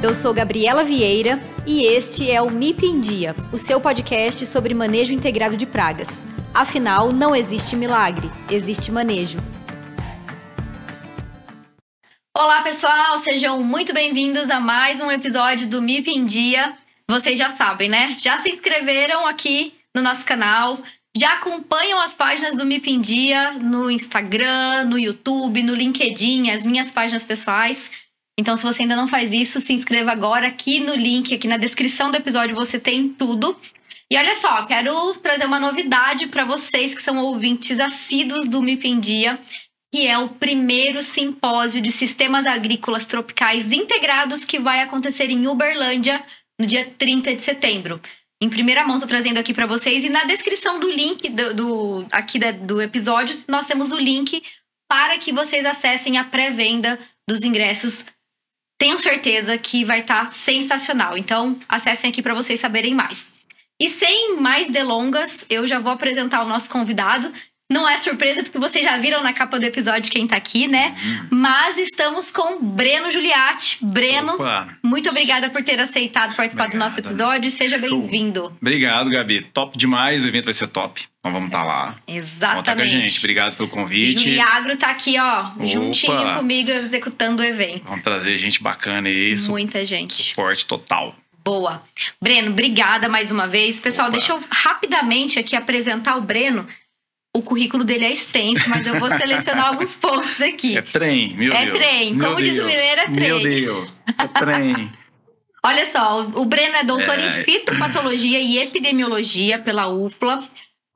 Eu sou Gabriela Vieira e este é o MIP em Dia, o seu podcast sobre manejo integrado de pragas. Afinal, não existe milagre, existe manejo. Olá pessoal, sejam muito bem-vindos a mais um episódio do MIP em Dia. Vocês já sabem, né? Já se inscreveram aqui no nosso canal, já acompanham as páginas do MIP em Dia no Instagram, no YouTube, no LinkedIn, as minhas páginas pessoais. Então, se você ainda não faz isso, se inscreva agora aqui no link, aqui na descrição do episódio você tem tudo. E olha só, quero trazer uma novidade para vocês que são ouvintes assíduos do MIP em Dia, que é o primeiro simpósio de sistemas agrícolas tropicais integrados que vai acontecer em Uberlândia no dia 30 de setembro. Em primeira mão, estou trazendo aqui para vocês e na descrição do link do episódio, nós temos o link para que vocês acessem a pré-venda dos ingressos. Tenho certeza que vai estar sensacional. Então, acessem aqui para vocês saberem mais. E sem mais delongas, eu já vou apresentar o nosso convidado. Não é surpresa, porque vocês já viram na capa do episódio quem tá aqui, né? Mas estamos com Breno Giuliatti. Breno, muito obrigada por ter aceitado participar do nosso episódio. Seja bem-vindo. Obrigado, Gabi. Top demais. O evento vai ser top. Então vamos estar lá. Exatamente. Conta com a gente. Obrigado pelo convite. Juliagro tá aqui, ó, juntinho comigo, executando o evento. Vamos trazer gente bacana aí. Muita gente. Suporte total. Boa. Breno, obrigada mais uma vez. Pessoal, deixa eu rapidamente aqui apresentar o Breno. O currículo dele é extenso, mas eu vou selecionar alguns pontos aqui. É trem, meu Deus. É trem. Como diz o mineiro, é trem. Meu Deus, é trem. Olha só, o Breno é doutor em fitopatologia e epidemiologia pela UFLA,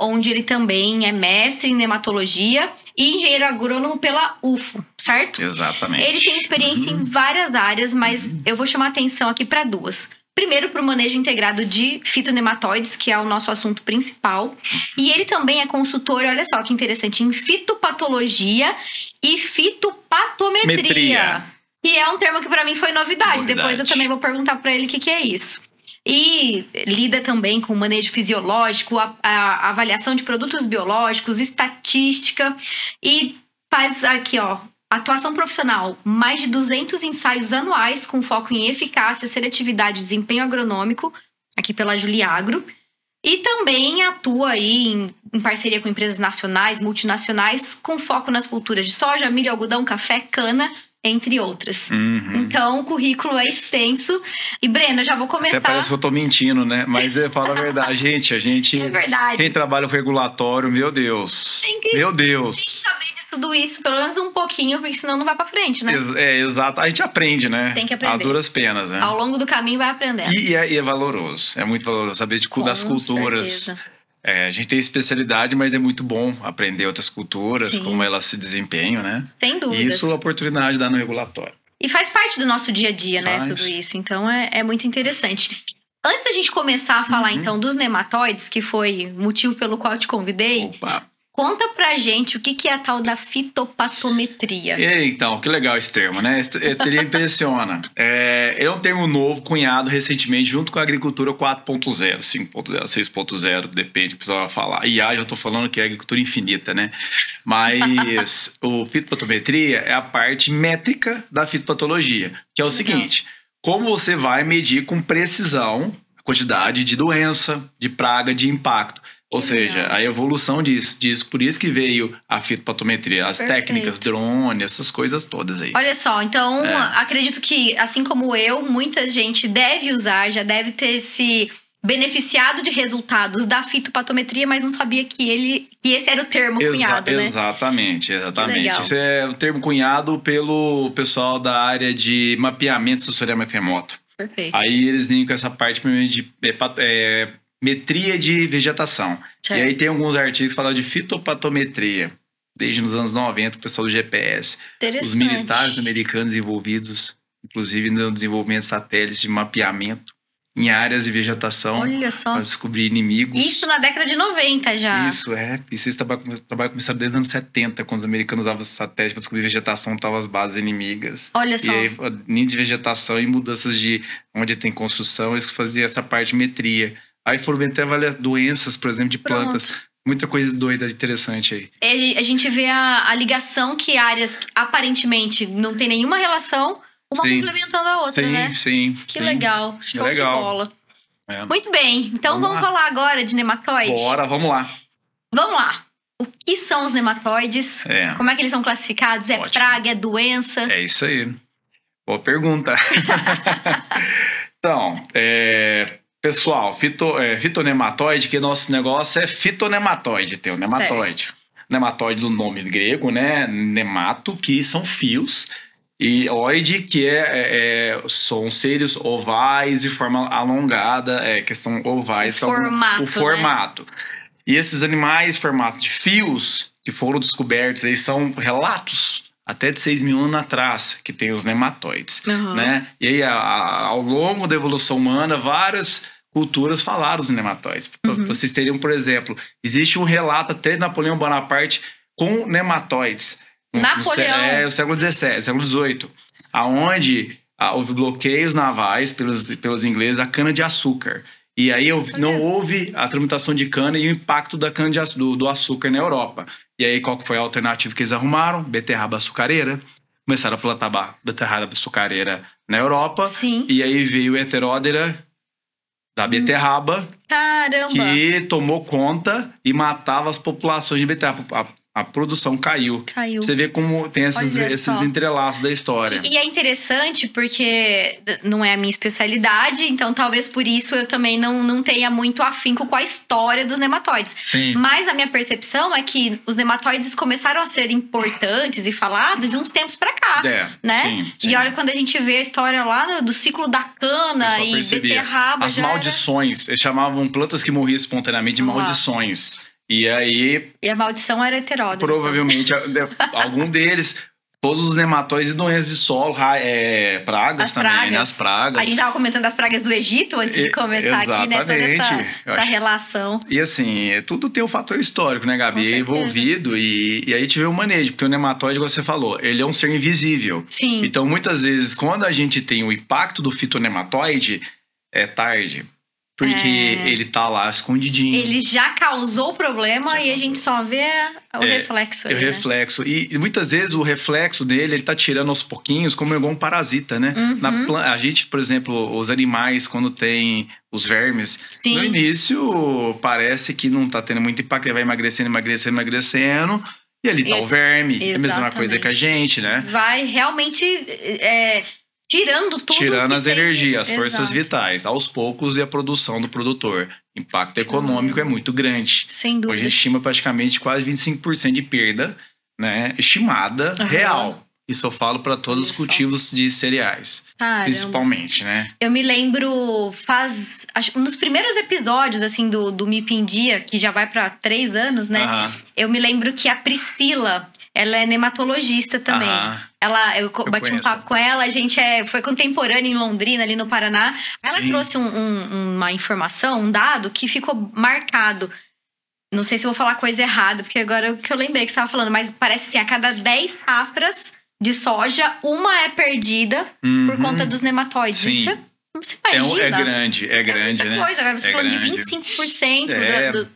onde ele também é mestre em nematologia e engenheiro agrônomo pela UFO, certo? Exatamente. Ele tem experiência em várias áreas, mas eu vou chamar atenção aqui para duas. Primeiro, para o manejo integrado de fitonematóides, que é o nosso assunto principal. E ele também é consultor, olha só que interessante, em fitopatologia e fitopatometria. E é um termo que para mim foi novidade. Depois eu também vou perguntar para ele o que é isso. E lida também com manejo fisiológico, a avaliação de produtos biológicos, estatística. E faz aqui, ó, atuação profissional, mais de 200 ensaios anuais com foco em eficácia, seletividade e desempenho agronômico, aqui pela Juliagro. E também atua aí em parceria com empresas nacionais, multinacionais, com foco nas culturas de soja, milho, algodão, café, cana, entre outras. Então, o currículo é extenso. E, Breno, eu já vou começar... Até parece que eu tô mentindo, né? Mas fala a verdade, gente. É verdade. Quem trabalha com regulatório, meu Deus. Meu Deus. Tem que saber de tudo isso, pelo menos um pouquinho, porque senão não vai pra frente, né? Exato. A gente aprende, né? Tem que aprender. A duras penas, né? Ao longo do caminho vai aprendendo. E é valoroso. É muito valoroso saber das culturas. Certeza. A gente tem especialidade, mas é muito bom aprender outras culturas, Sim. como elas se desempenham, né? Sem dúvidas. Isso é a oportunidade dá no regulatório. E faz parte do nosso dia a dia, né? Tudo isso. Então, é muito interessante. Antes da gente começar a falar, então, dos nematóides, que foi o motivo pelo qual eu te convidei... Opa! Conta pra gente o que é a tal da fitopatometria. Então, que legal esse termo, né? Ele impressiona. É um termo novo, cunhado recentemente, junto com a agricultura 4.0, 5.0, 6.0, depende do que o pessoal vai falar. Já tô falando que é agricultura infinita, né? Mas o fitopatometria é a parte métrica da fitopatologia, que é o seguinte: como você vai medir com precisão a quantidade de doença, de praga, de impacto. Ou seja, a evolução disso. Por isso que veio a fitopatometria, as técnicas, drone, essas coisas todas aí. Olha só, então acredito que, assim como eu, muita gente deve usar, já deve ter se beneficiado de resultados da fitopatometria, mas não sabia que esse era o termo cunhado, né? Exatamente. Isso é o termo cunhado pelo pessoal da área de mapeamento e sensoriamento remoto. Perfeito. Aí eles vêm com essa parte de metria de vegetação. Certo. E aí tem alguns artigos que falam de fitopatometria. Desde nos anos 90, o pessoal do GPS. Os militares americanos envolvidos, inclusive no desenvolvimento de satélites de mapeamento em áreas de vegetação. Olha só. Para descobrir inimigos. Isso na década de 90 já. Isso, esse trabalho começou desde os anos 70, quando os americanos usavam satélite para descobrir vegetação, estavam as bases inimigas. Olha só. E aí, nível de vegetação e mudanças de onde tem construção, eles faziam essa parte de metria. Aí foram até avaliar doenças, por exemplo, de plantas. Muita coisa doida, interessante aí. A gente vê a ligação que áreas que aparentemente não tem nenhuma relação, Uma Sim. complementando a outra, né? Sim. Que legal. Show Legal. de bola. É. Muito bem. Então vamos falar agora de nematóide? Bora, vamos lá. Vamos lá. O que são os nematóides? É. Como é que eles são classificados? É Ótimo. praga? É doença? É isso aí. Boa pergunta. Então, pessoal, fitonematóide, que nosso negócio é fitonematóide, tem o nematóide. Certo. Nematóide do nome grego, né? Nemato, que são fios. E oide, que são seres ovais de forma alongada, que são ovais. O formato. E esses animais, formato de fios, que foram descobertos, eles são relatos até de 6 mil anos atrás, que tem os nematóides, né? E aí, ao longo da evolução humana, várias culturas falaram dos nematóides. Pra vocês teriam, por exemplo, existe um relato até de Napoleão Bonaparte com nematóides. Napoleão? No século XVII, século XVIII, aonde houve bloqueios navais pelos ingleses da cana-de-açúcar. E aí não houve a tramitação de cana e o impacto da cana do açúcar na Europa. E aí qual que foi a alternativa que eles arrumaram? Beterraba açucareira. Começaram a plantar beterraba açucareira na Europa. Sim. E aí veio o Heteródera da beterraba. Caramba! Que tomou conta e matava as populações de beterraba. A produção caiu. Você vê como tem esses entrelaços da história. E é interessante porque não é a minha especialidade, então talvez por isso eu também não tenha muito afinco com a história dos nematóides. Sim. Mas a minha percepção é que os nematóides começaram a ser importantes e falados de uns tempos pra cá, né? Sim. E olha quando a gente vê a história lá do ciclo da cana e beterraba. As maldições, eles chamavam plantas que morriam espontaneamente de maldições. E aí... E a maldição era Heteródera. Provavelmente, algum deles... Todos os nematóides e doenças de solo, pragas também, né? As pragas. A gente tava comentando das pragas do Egito antes de começar aqui, né? Toda essa relação. E assim, tudo tem um fator histórico, né, Gabi? É envolvido e aí tiver o manejo. Porque o nematóide, como você falou, ele é um ser invisível. Sim. Então, muitas vezes, quando a gente tem o impacto do fitonematóide, é tarde. Porque ele tá lá escondidinho. Ele já causou o problema e a gente só vê o reflexo. O reflexo. E muitas vezes o reflexo dele, ele tá tirando aos pouquinhos, como igual um parasita, né? A gente, por exemplo, os animais, quando tem os vermes, no início parece que não tá tendo muito impacto. Ele vai emagrecendo. E ali tá o verme. É a mesma coisa que a gente, né? Vai realmente... tirando tudo. Tirando as energias, as forças vitais, aos poucos, e a produção do produtor. O impacto econômico é muito grande. Sem dúvida. A gente estima praticamente quase 25% de perda, né? Estimada, real. Isso eu falo para todos os cultivos de cereais. Caramba. Principalmente, né? Eu me lembro, um dos primeiros episódios, assim, do MIP em Dia, que já vai para 3 anos, né? Eu me lembro que a Priscila... Ela é nematologista também. Eu bati um papo com ela, a gente foi contemporânea em Londrina, ali no Paraná. Ela trouxe uma informação, um dado que ficou marcado. Não sei se eu vou falar coisa errada, porque agora é o que eu lembrei que você estava falando, mas parece assim, a cada 10 safras de soja, uma é perdida por conta dos nematóides. Sim. Você imagina? É grande, né? Coisa. Agora você falando de 25% né? Dos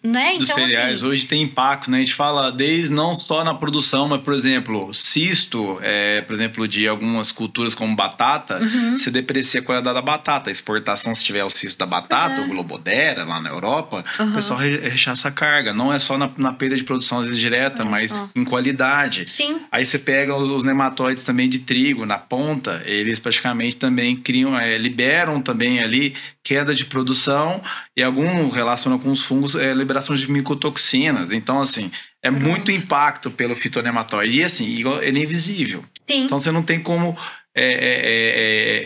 então, cereais. assim, hoje tem impacto, né? A gente fala desde não só na produção, mas, por exemplo, cisto, por exemplo, de algumas culturas como batata, você deprecia a qualidade da batata. A exportação, se tiver o cisto da batata, o globodera, lá na Europa, o pessoal rechaça a carga. Não é só na perda de produção, às vezes, direta, mas em qualidade. Sim. Aí você pega os nematóides também de trigo, na ponta, eles praticamente também criam, liberam também ali queda de produção e algum relaciona com os fungos, liberação de micotoxinas. Então, assim, muito impacto pelo fitonematóide. E assim, ele é invisível. Sim. Então, você não tem como...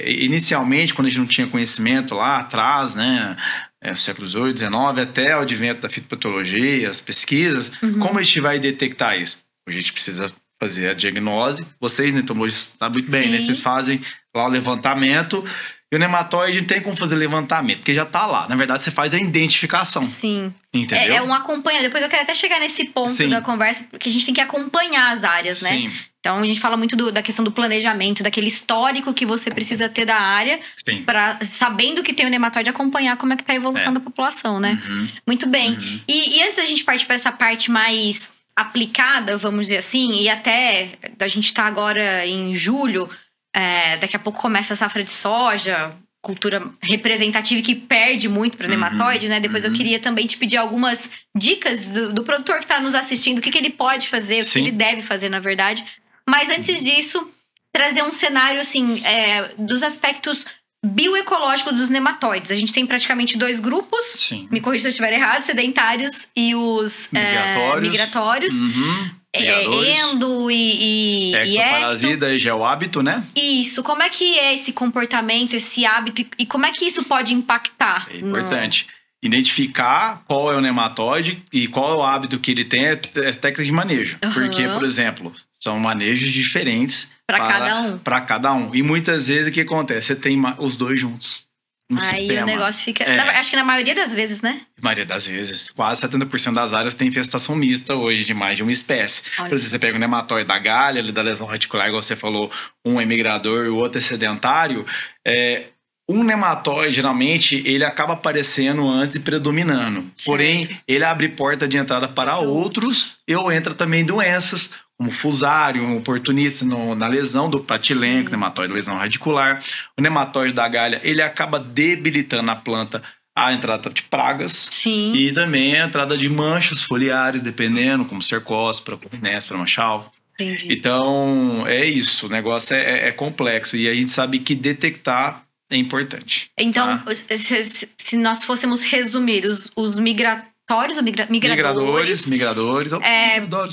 inicialmente, quando a gente não tinha conhecimento lá atrás, né? Século XVIII, XIX, até o advento da fitopatologia, as pesquisas, como a gente vai detectar isso? A gente precisa fazer a diagnose. Vocês, entomologistas, sabem muito bem, né? Vocês fazem lá o levantamento... E o nematóide não tem como fazer levantamento, porque já tá lá. Na verdade, você faz a identificação. Sim. Entendeu? É um acompanhamento. Depois eu quero até chegar nesse ponto da conversa, porque a gente tem que acompanhar as áreas, né? Sim. Então, a gente fala muito da questão do planejamento, daquele histórico que você precisa ter da área, sabendo que tem o nematóide, acompanhar como é que tá a evolução da população, né? Muito bem. E antes da gente partir para essa parte mais aplicada, vamos dizer assim, e até a gente tá agora em julho... daqui a pouco começa a safra de soja, cultura representativa que perde muito para nematóide, né? Depois eu queria também te pedir algumas dicas do produtor que está nos assistindo, o que ele pode fazer, o que ele deve fazer, na verdade. Mas antes disso, trazer um cenário, assim, dos aspectos bioecológicos dos nematóides. A gente tem praticamente 2 grupos, me corrija se eu estiver errado, sedentários e os migratórios. Endo e ectoparasita, já é o hábito, né? Isso. Como é que é esse comportamento, esse hábito e como é que isso pode impactar? É importante. Identificar qual é o nematóide e qual é o hábito que ele tem é técnica de manejo. Porque, por exemplo, são manejos diferentes para cada um. E muitas vezes o que acontece? Você tem os 2 juntos. Aí sistema. O negócio fica... Acho que na maioria das vezes, né? Na maioria das vezes. Quase 70% das áreas tem infestação mista hoje de mais de uma espécie. Olha. Por exemplo, você pega o nematóide da galha, ali da lesão radicular, igual você falou, um é migrador e o outro é sedentário. Um nematóide, geralmente, ele acaba aparecendo antes e predominando. Certo. Porém, ele abre porta de entrada para outros ou entra também doenças, como fusário, oportunista na lesão do pratilenco, nematóide, lesão radicular. O nematóide da galha, ele acaba debilitando a planta, a entrada de pragas. Sim. E também a entrada de manchas foliares, dependendo, como cercóspora, néspera, mancha-alvo. Entendi. Então, é isso. O negócio é complexo. E a gente sabe que detectar é importante. Então, tá? Se nós fôssemos resumir os migradores. Migradores.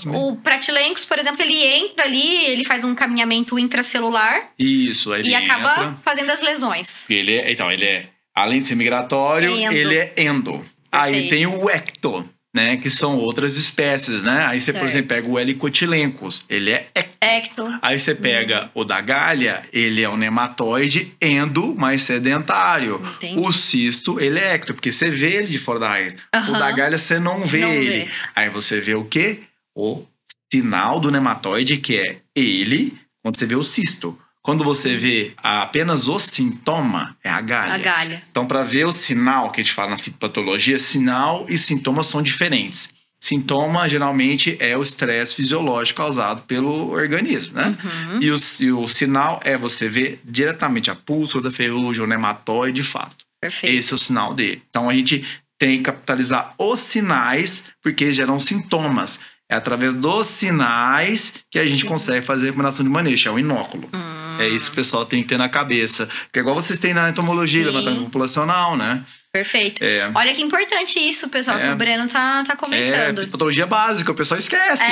O pratilencos, por exemplo, ele entra ali, ele faz um caminhamento intracelular. Isso, aí ele acaba fazendo as lesões. Ele é, além de ser migratório, ele é endo. Perfeito. Aí tem o ecto, né, que são outras espécies, né? Aí você, por exemplo, pega o helicotilencos, ele é ecto. Aí você pega o da galha, ele é um nematóide endo, mas sedentário. Entendi. O cisto, ele é ecto, porque você vê ele de fora da raiz. O da galha, você não vê ele. Aí você vê o quê? O sinal do nematóide, que é ele, quando você vê o cisto. Quando você vê apenas o sintoma, é a galha. A galha. Então, para ver o sinal que a gente fala na fitopatologia, sinal e sintomas são diferentes. Sintoma, geralmente, é o estresse fisiológico causado pelo organismo, né? E o sinal é você ver diretamente a pústula da ferrugem, o nematóide, de fato. Perfeito. Esse é o sinal dele. Então, a gente tem que capitalizar os sinais, porque geram sintomas. É através dos sinais que a gente consegue fazer a recomendação de manejo, é o inóculo. É isso que o pessoal tem que ter na cabeça. Porque é igual vocês têm na entomologia, levantamento populacional, né? Perfeito. Olha que importante isso, pessoal, que o Breno tá comentando. Patologia básica, o pessoal esquece.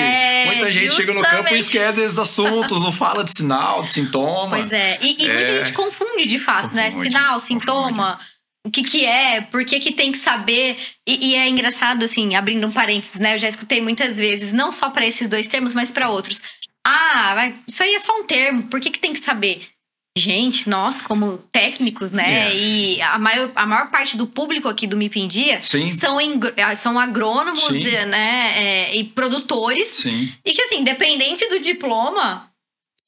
Muita gente chega no campo e esquece desses assuntos, não fala de sinal, de sintoma. Pois é. E muita gente confunde, de fato, né? Sinal, sintoma... O que é, por que tem que saber. E é engraçado, assim, abrindo um parênteses, né? Eu já escutei muitas vezes, não só para esses 2 termos, mas para outros. Isso aí é só um termo, por que tem que saber? Gente, nós como técnicos, né? E a maior parte do público aqui do MIP em Dia são agrônomos, né? E produtores. Sim. E que, assim, independente do diploma...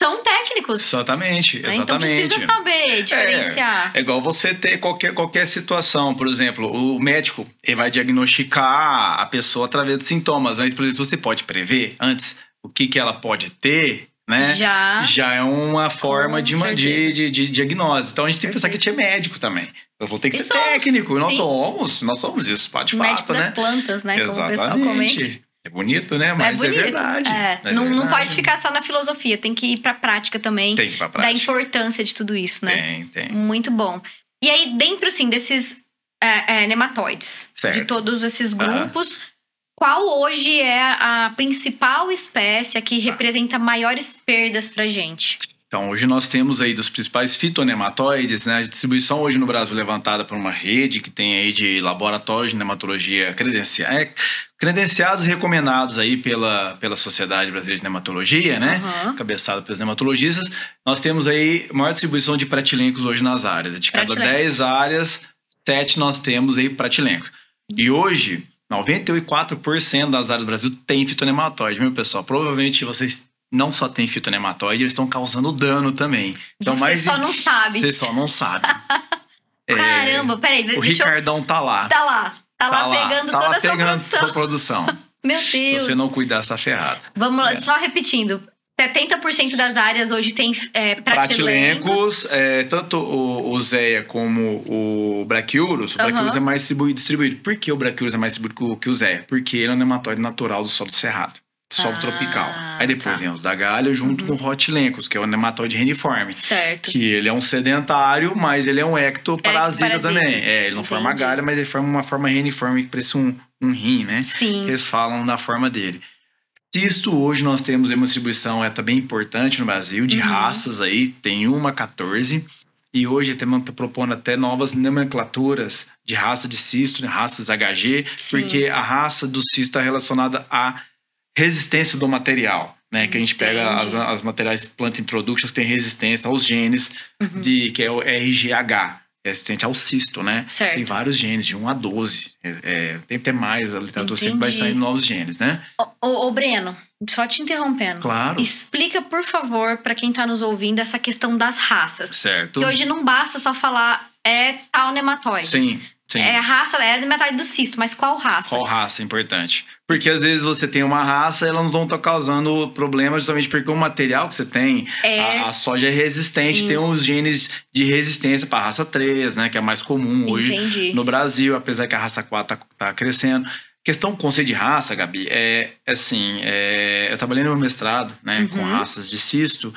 São técnicos. Exatamente. Então precisa saber diferenciar. É igual você ter qualquer situação. Por exemplo, o médico ele vai diagnosticar a pessoa através dos sintomas. Mas, por exemplo, você pode prever antes o que ela pode ter, né? Já é uma forma de diagnose. Então a gente tem que pensar que a gente é médico também. Eu vou ter que ser técnico. Nós somos isso, de médico fato, das né? plantas, né? Exatamente. Como o pessoal comenta. É bonito, né? Mas é verdade. Não pode ficar só na filosofia, tem que ir pra prática também. Tem que ir pra prática. Da importância de tudo isso, né? Tem. Muito bom. E aí, dentro, assim, desses nematóides, de todos esses grupos, qual hoje é a principal espécie que representa maiores perdas pra gente? Então, hoje nós temos aí dos principais fitonematóides, né? A distribuição hoje no Brasil levantada por uma rede que tem aí de laboratórios de nematologia credenciados e recomendados aí pela Sociedade Brasileira de Nematologia, né? Cabeçada pelos nematologistas. Nós temos aí a maior distribuição de pratilencos hoje nas áreas. De cada 10 áreas, 7 nós temos aí pratilencos. E hoje, 94% das áreas do Brasil tem fitonematóide, meu pessoal. Provavelmente vocês não só tem fitonematóide, eles estão causando dano também. Então, Você só não sabe. Você só não sabe. Caramba, peraí. O Ricardão tá lá. Tá lá pegando toda a sua produção. Sua produção. Meu Deus. Se você não cuidar, você tá ferrado. Vamos lá, só repetindo. 70% das áreas hoje tem pratilencos. Tanto o Zea como o Brachyurus. O Brachyurus é mais distribuído. Por que o Brachyurus é mais distribuído que o Zea? Porque ele é um nematóide natural do solo cerrado. Solo tropical. Aí depois vem os da galha junto com o Rotilencos, que é o nematóide reniforme. Certo. Que ele é um sedentário, mas ele é um ectoparasita também. Ele não forma galha, mas ele forma uma forma reniforme que parece um rim, né? Sim. Eles falam da forma dele. Cisto, hoje nós temos uma distribuição bem importante no Brasil, de raças aí, tem 14. E hoje estamos propondo até novas nomenclaturas de raça de cisto, raças HG, porque a raça do cisto está relacionada à resistência do material, né? Que a gente pega as materiais plant introductions que tem resistência aos genes, que é o RGH, resistente ao cisto, né? Certo. Tem vários genes, de 1 a 12. Tem até mais, a literatura sempre vai sair novos genes, né? Ô Breno, só te interrompendo. Claro. Explica, por favor, para quem tá nos ouvindo, essa questão das raças. Certo. Que hoje não basta só falar tal nematóide. Sim. É raça, é nematóide do cisto, mas qual raça? Qual raça é importante? Porque às vezes você tem uma raça e ela não está causando problemas justamente porque o material que você tem, a soja é resistente, tem os genes de resistência para a raça 3, né? Que é mais comum hoje no Brasil, apesar que a raça 4 tá crescendo. Questão do conceito de raça, Gabi, eu trabalhei no meu mestrado, né, com raças de cisto.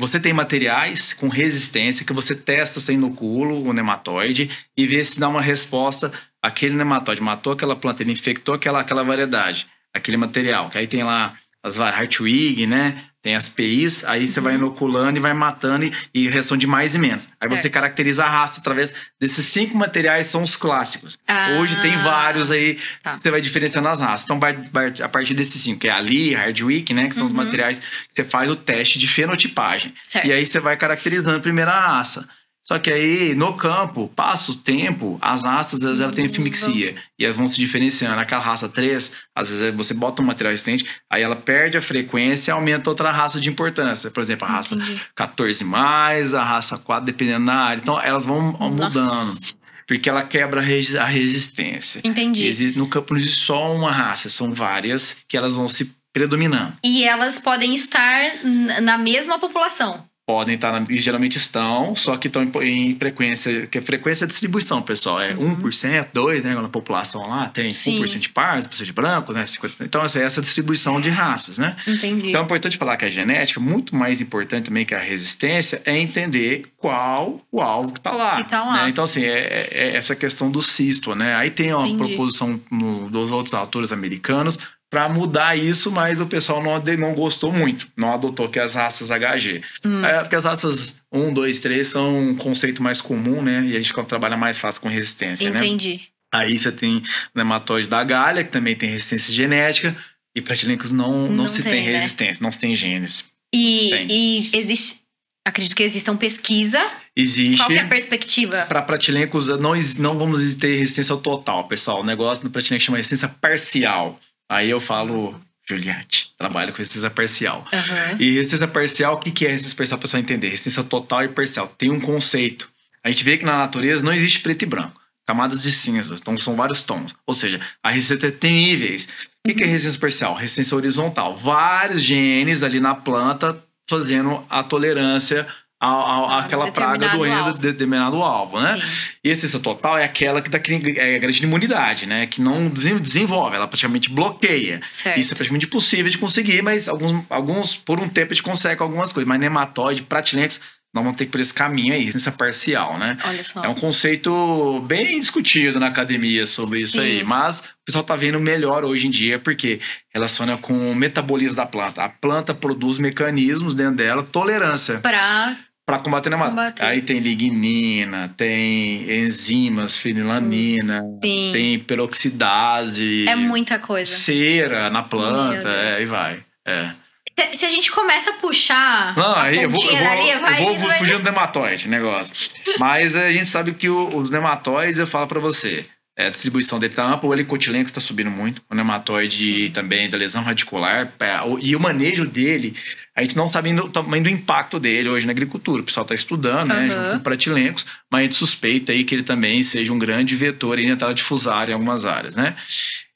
Você tem materiais com resistência que você testa sem inoculo o nematóide e vê se dá uma resposta. Aquele nematóide matou aquela planta, ele infectou aquela variedade, aquele material. Que aí tem lá as Hartwig, né? Tem as PIs, aí você vai inoculando e vai matando e reação de mais e menos. Aí você caracteriza a raça através desses 5 materiais, são os clássicos. Hoje tem vários aí que você vai diferenciando as raças. Então vai a partir desses 5, que é a Lee, Hardwick, né? Que são os materiais que você faz o teste de fenotipagem. Certo. E aí você vai caracterizando a primeira raça. Só que aí, no campo, passa o tempo, as raças, às vezes, elas têm efimixia. E elas vão se diferenciando. Aquela raça 3, às vezes, você bota um material resistente, aí ela perde a frequência e aumenta outra raça de importância. Por exemplo, a raça 14+, a raça 4, dependendo da área. Então, elas vão mudando. Porque ela quebra a resistência. Entendi. No campo não existe só uma raça, são várias que elas vão se predominando. E elas podem estar na mesma população. Podem estar, geralmente estão, só que estão em frequência, que é frequência de distribuição, pessoal. É 1%, 2%, né? Na população lá tem 1% de pardos, 1% de brancos, né? 50%. Então, essa distribuição de raças, né? Entendi. Então, é importante falar que a genética, muito mais importante também que a resistência, é entender qual o alvo que está lá. Né? Então, assim, é essa questão do cisto, né? Aí tem uma proposição dos outros autores americanos para mudar isso, mas o pessoal não gostou muito. Não adotou que as raças HG. Porque as raças 1, 2, 3 são um conceito mais comum, né? E a gente trabalha mais fácil com resistência, Entendi. Né? Aí você tem o nematóide da galha, que também tem resistência genética. E pratilencos não se tem resistência, não se tem genes. E existe... Acredito que existam pesquisa. Existe. Qual que é a perspectiva? Para pratilencos, não vamos ter resistência total, pessoal. O negócio do pratilenco chama resistência parcial. Aí eu falo, Juliette, trabalho com resistência parcial. E resistência parcial, o que é resistência parcial para o pessoal entender? Resistência total e parcial. Tem um conceito. A gente vê que na natureza não existe preto e branco. Camadas de cinza. Então são vários tons. Ou seja, a resistência tem níveis. O que é resistência parcial? Resistência horizontal. Vários genes ali na planta fazendo a tolerância àquela praga doença de determinado alvo, né? E a resistência total é aquela que dá grande imunidade, né? Que não desenvolve, ela praticamente bloqueia. Certo. Isso é praticamente impossível de conseguir, mas alguns por um tempo a gente consegue algumas coisas. Mas nematóide, pratilencos, nós vamos ter que ir por esse caminho aí, resistência parcial, né? Olha só. É um conceito bem discutido na academia sobre isso aí, mas o pessoal tá vendo melhor hoje em dia porque relaciona com o metabolismo da planta. A planta produz mecanismos dentro dela, tolerância para combater nematóide. Aí tem lignina, tem enzimas, fenilanina, tem peroxidase. É muita coisa. Cera na planta, aí vai. Se a gente começa a puxar eu vou fugir do nematóide, negócio. Mas a gente sabe que os nematóides, eu falo pra você, a distribuição dele tá ampla, o helicotilenco está subindo muito, o nematóide também da lesão radicular, e o manejo dele, a gente não sabe ainda o tamanho do impacto dele hoje na agricultura. O pessoal tá estudando, né, junto com pratilencos, mas a gente suspeita aí que ele também seja um grande vetor em entrar difusário em algumas áreas, né?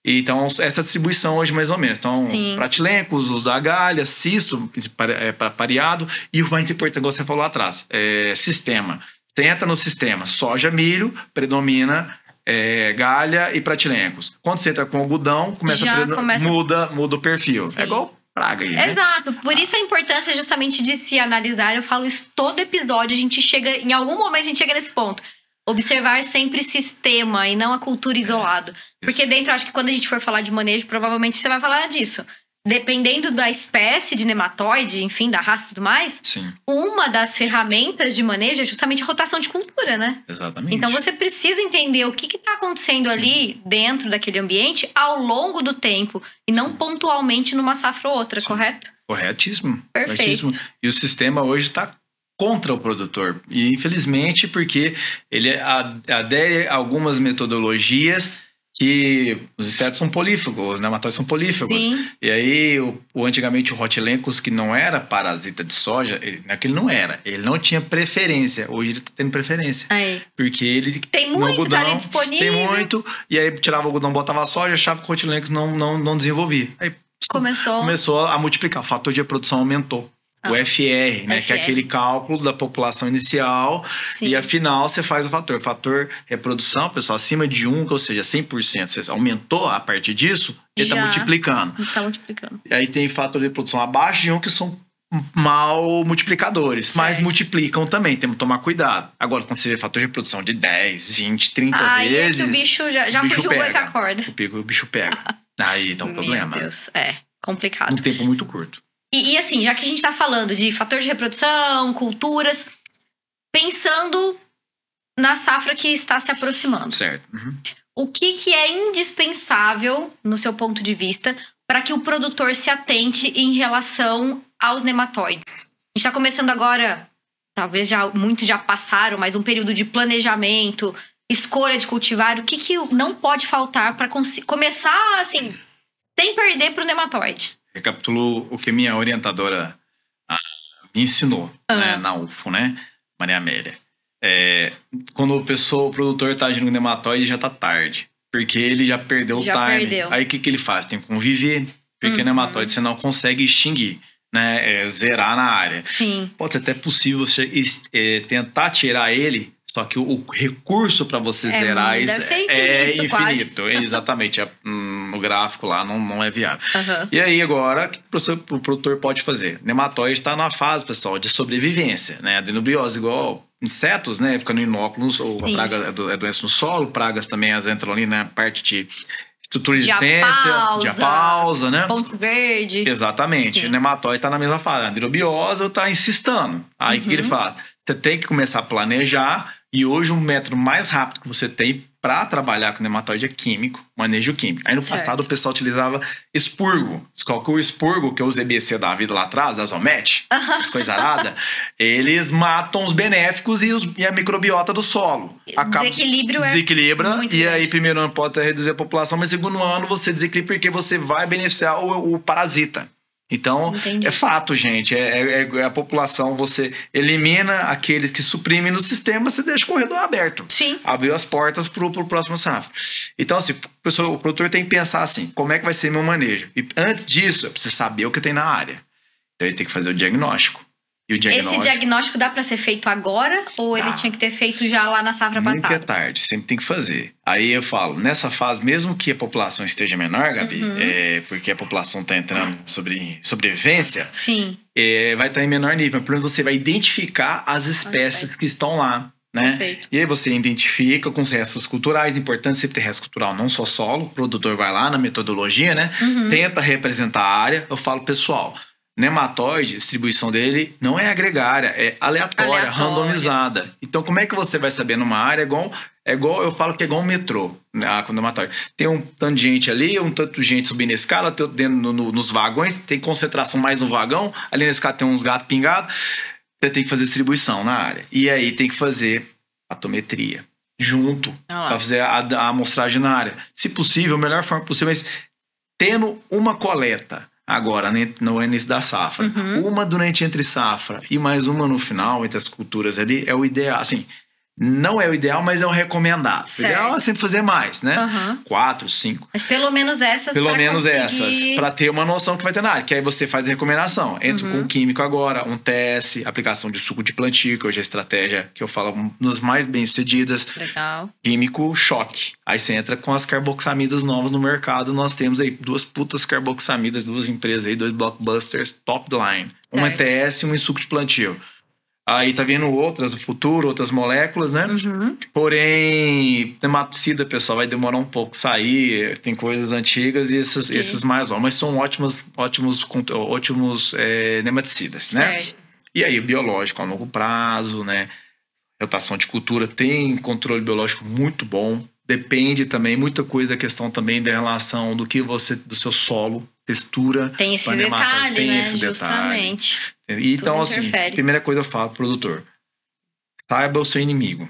Então, essa distribuição hoje, mais ou menos. Então, Sim. pratilencos, os agalhas, cisto, para pareado. E o mais importante, igual você falou lá atrás, sistema. Você entra no sistema, soja, milho, predomina galha e pratilencos. Quando você entra com algodão, muda o perfil. Sim. É igual praga aí, né? Exato. Por isso a importância justamente de se analisar. Eu falo isso todo episódio. A gente chega, em algum momento a gente chega nesse ponto. Observar sempre sistema e não a cultura isolado. Porque dentro, acho que quando a gente for falar de manejo, provavelmente você vai falar disso. Dependendo da espécie de nematóide, enfim, da raça e tudo mais, sim, uma das ferramentas de manejo é justamente a rotação de cultura, né? Exatamente. Então você precisa entender o que está acontecendo sim, ali dentro daquele ambiente ao longo do tempo e não pontualmente numa safra ou outra, sim, correto? Corretíssimo. Perfeito. Corretíssimo. E o sistema hoje está contra o produtor. E infelizmente porque ele adere a algumas metodologias que os insetos são polífagos, os nematóides são polífagos. Sim. E aí, antigamente o Rotilencos, que não era parasita de soja, ele não era. Ele não tinha preferência. Hoje ele tá tendo preferência. Aí. Porque ele tem muito, algodão, tá ali disponível. Tem muito. E aí tirava o algodão, botava a soja, achava que o Rotilencos não desenvolvia. Aí começou a multiplicar. O fator de reprodução aumentou. O FR, né? Que é aquele cálculo da população inicial. Sim. E afinal você faz o fator reprodução, pessoal, acima de 1, ou seja, 100%. Você aumentou a partir disso, ele está multiplicando. Está multiplicando. E aí tem fator de reprodução abaixo de 1 que são mal multiplicadores, certo, mas multiplicam também, temos que tomar cuidado. Agora, quando você vê fator de reprodução de 10, 20, 30 vezes... Aí o bicho já fugiu com a corda. O bicho pega. Aí tá um problema. Meu Deus, complicado. Um tempo muito curto. E assim, já que a gente tá falando de fator de reprodução, culturas, pensando na safra que está se aproximando. Certo. Uhum. O que é indispensável, no seu ponto de vista, para que o produtor se atente em relação aos nematóides? A gente tá começando agora, talvez muitos já passaram, mas um período de planejamento, escolha de cultivar. O que não pode faltar para começar, assim, sem perder pro nematóide? Recapitulo o que minha orientadora me ensinou, né, na UFO, né, Maria Amélia. Quando o produtor está agindo com nematóide, já está tarde. Porque ele já perdeu o time. Aí o que ele faz? Tem que conviver. Porque nematóide você não consegue extinguir, né, zerar na área. Sim. Pode ser até possível você tentar tirar ele, só que o recurso para você zerar isso é infinito. Exatamente. No gráfico lá não é viável. Uhum. E aí agora, o que o produtor pode fazer? Nematóide está na fase, pessoal, de sobrevivência, né? Adenobiose, igual insetos, né? Fica no inóculos, ou a praga é doença no solo, pragas também as entram ali na parte de estrutura de resistência, diapausa, né? Ponto verde. Exatamente. Sim. O nematóide está na mesma fase. A adenobiose está insistando. Aí o que ele faz? Você tem que começar a planejar. E hoje o método mais rápido que você tem para trabalhar com nematóide é químico, manejo químico. Aí no passado o pessoal utilizava expurgo. O expurgo, que é o ZBC da vida lá atrás, da Zomete, as coisas aradas, eles matam os benéficos e a microbiota do solo. Desequilibra. E aí, primeiro ano pode até reduzir a população, mas segundo ano você desequilibra porque você vai beneficiar o parasita. Então, é fato, gente. A população, você elimina aqueles que suprimem no sistema, você deixa o corredor aberto. Sim. Abriu as portas pro próximo safra. Então, assim, o produtor tem que pensar assim, como é que vai ser meu manejo? E antes disso, eu preciso saber o que tem na área. Então, ele tem que fazer o diagnóstico. E o diagnóstico... Esse diagnóstico dá para ser feito agora ou ele tinha que ter feito já lá na safra passada? Nunca é tarde, sempre tem que fazer. Aí eu falo, nessa fase, mesmo que a população esteja menor, Gabi, porque a população está entrando sobre sobrevivência, sim, vai estar em menor nível. Pelo menos você vai identificar as espécies que estão lá. Né? Perfeito. E aí você identifica com os restos culturais. Importante sempre ter resto cultural, não só solo. O produtor vai lá na metodologia, né? Tenta representar a área. Eu falo, pessoal, nematóide, a distribuição dele não é agregária, é aleatória, randomizada. Então, como é que você vai saber numa área? É igual eu falo que é igual um metrô, né, com nematóide. Tem um tanto de gente ali, um tanto de gente subindo a escala, dentro nos vagões, tem concentração mais no vagão, ali na escala tem uns gatos pingados. Você tem que fazer distribuição na área. E aí tem que fazer atometria junto, para fazer a amostragem na área. Se possível, a melhor forma possível, mas tendo uma coleta agora, no início da safra. Uma durante entre safra e mais uma no final, entre as culturas ali, é o ideal. Assim, Não é o ideal, mas é o recomendado. O ideal é sempre fazer mais, né? 4, 5. Mas pelo menos essas. Pelo menos essas. Pra ter uma noção que vai ter na área. Que aí você faz a recomendação. Entra com o químico agora, um TS, aplicação de suco de plantio, que hoje é a estratégia que eu falo nas mais bem-sucedidas. Legal. Químico, choque. Aí você entra com as carboxamidas novas no mercado. Nós temos aí 2 putas carboxamidas, 2 empresas aí, 2 blockbusters top line. Um ETS e um em suco de plantio. Aí tá vindo outras no futuro, outras moléculas, né? Porém, nematicida, pessoal, vai demorar um pouco sair. Tem coisas antigas e esses mais novos. Mas são ótimos nematicidas, né? E aí, o biológico a longo prazo, né? Rotação de cultura tem controle biológico muito bom. Depende também, muita coisa, a questão também da relação do seu solo, textura. Tem esse detalhe, tem, né? Esse justamente. E então, assim, primeira coisa eu falo pro produtor: saiba o seu inimigo.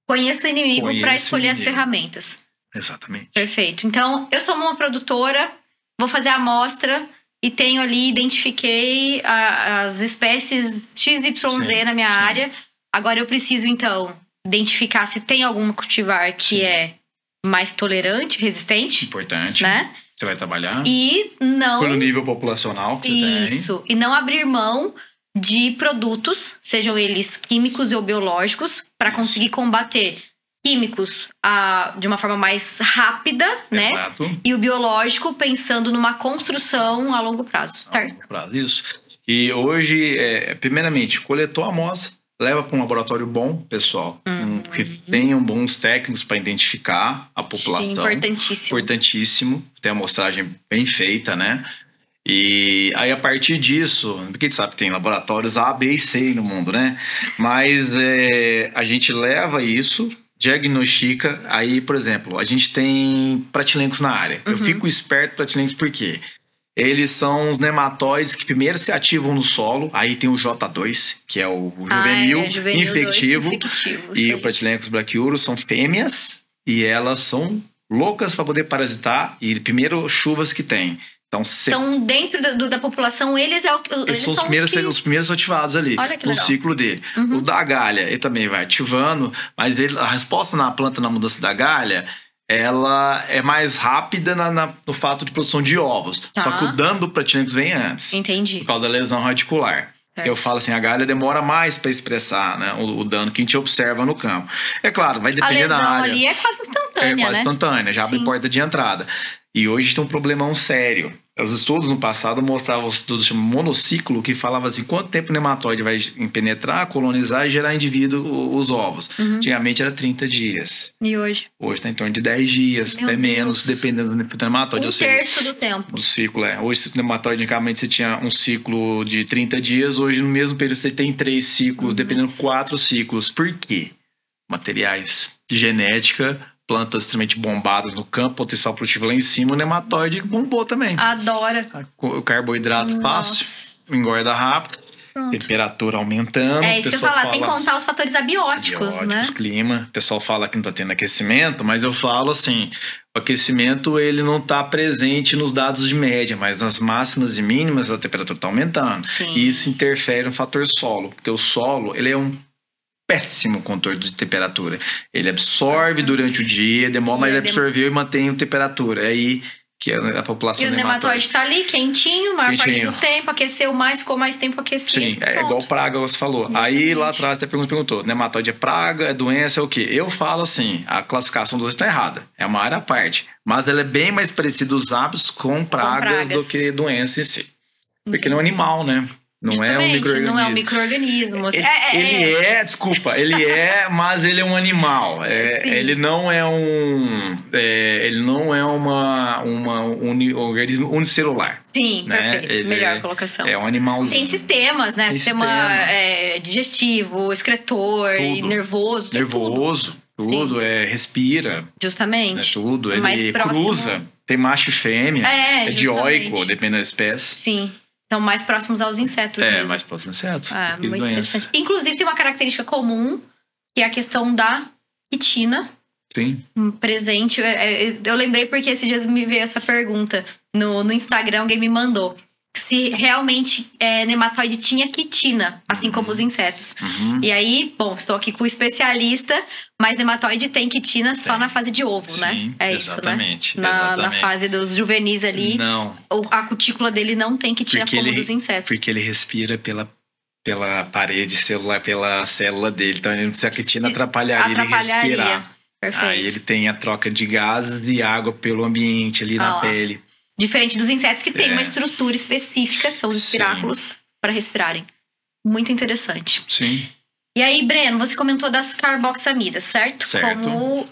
Conheça o inimigo para escolher as ferramentas. Exatamente. Perfeito. Então, eu sou uma produtora, vou fazer a amostra e tenho ali, identifiquei as espécies XYZ na minha área. Agora eu preciso, então, identificar se tem alguma cultivar que é mais tolerante, resistente. Importante. Né? Você vai trabalhar. E não... Pelo nível populacional que você tem. Isso. E não abrir mão de produtos, sejam eles químicos ou biológicos, para conseguir combater químicos de uma forma mais rápida, né? Exato. E o biológico pensando numa construção a longo prazo, certo? A longo prazo, isso. E hoje, primeiramente, coletou a amostra, leva para um laboratório bom, pessoal, que tenham bons técnicos para identificar a população. Sim, importantíssimo. Importantíssimo. Tem a amostragem bem feita, né? E aí, a partir disso, porque a gente sabe que tem laboratórios A, B e C no mundo, né? Mas a gente leva isso, diagnostica. Aí, por exemplo, a gente tem pratilencos na área. Eu fico esperto com pratilencos por quê? Eles são os nematóides que primeiro se ativam no solo. Aí tem o J2, que é o juvenil, infectivo. E o Pratylencos brachyurus são fêmeas. E elas são loucas para poder parasitar. E primeiro, chuvas que tem. Então, dentro da população, eles são os primeiros ativados ali no ciclo dele. O da galha, ele também vai ativando. Mas a resposta na planta na mudança da galha... ela é mais rápida no fato de produção de ovos. Só que o dano do Pratylencos vem antes. Entendi. Por causa da lesão radicular. Eu falo assim, a galha demora mais para expressar, né, o dano que a gente observa no campo. É claro, vai depender da área. A lesão ali é quase instantânea, né? É quase instantânea, já abre porta de entrada. E hoje tem um problemão sério. Os estudos no passado mostravam, os estudos chamados monociclo, que falava assim, quanto tempo o nematóide vai penetrar, colonizar e gerar indivíduo os ovos. Antigamente era 30 dias. E hoje? Hoje está em torno de 10 dias, até menos, dependendo do nematóide. Um terço do tempo. Do ciclo, Hoje, o nematóide, antigamente, você tinha um ciclo de 30 dias. Hoje, no mesmo período, você tem 3 ciclos, dependendo de 4 ciclos. Por quê? Materiais de genética... plantas extremamente bombadas no campo, potencial produtivo lá em cima, o nematóide bombou também. Adora. O carboidrato fácil, engorda rápido, temperatura aumentando. É isso que eu ia falar, sem contar os fatores abióticos, né? Clima. O pessoal fala que não tá tendo aquecimento, mas eu falo assim, o aquecimento ele não tá presente nos dados de média, mas nas máximas e mínimas a temperatura tá aumentando. Sim. E isso interfere no fator solo, porque o solo, ele é um péssimo controle de temperatura. Ele absorve durante o dia, demora, mas absorveu e mantém a temperatura. É aí que a população e o nematóide está ali, quentinho, maior parte do tempo, aqueceu mais, ficou mais tempo aquecido. Sim, é igual praga, você falou. Exatamente. Aí lá atrás até perguntou, nematóide é praga, é doença, é o quê? Eu falo assim, a classificação dos dois está errada. É uma área à parte. Mas ela é bem mais parecida os hábitos com pragas do que doença em si. Porque ele é um animal, né? Não é um micro-organismo. Não é um micro-organismo. Ele é, mas ele é um animal. Ele não é um organismo unicelular. Sim, né? Perfeito. Melhor colocação. É um animalzinho. Tem sistemas, né? Sistema digestivo, excretor, e nervoso. Tudo. Respira. Justamente. Tudo. Ele cruza. Tem macho e fêmea. É dioico, dependendo da espécie. Sim. Estão mais próximos aos insetos mesmo. Mais próximos aos insetos. Muito interessante. Inclusive, tem uma característica comum, que é a questão da quitina. Sim. Presente. Eu lembrei porque esses dias me veio essa pergunta. No Instagram, alguém me mandou. se realmente nematóide tinha quitina, assim como os insetos. E aí, bom, estou aqui com o especialista, mas nematóide tem quitina só na fase de ovo, Sim, né? É exatamente, isso, né? Na fase dos juvenis ali, não. A cutícula dele não tem quitina como dos insetos. Porque ele respira pela parede celular, pela célula dele. Então, se a quitina atrapalharia ele respirar. Perfeito. Aí ele tem a troca de gases e água pelo ambiente ali na pele. Diferente dos insetos que tem uma estrutura específica, que são os espiráculos, para respirarem. Muito interessante. Sim. E aí, Breno, você comentou das carboxamidas, certo? Como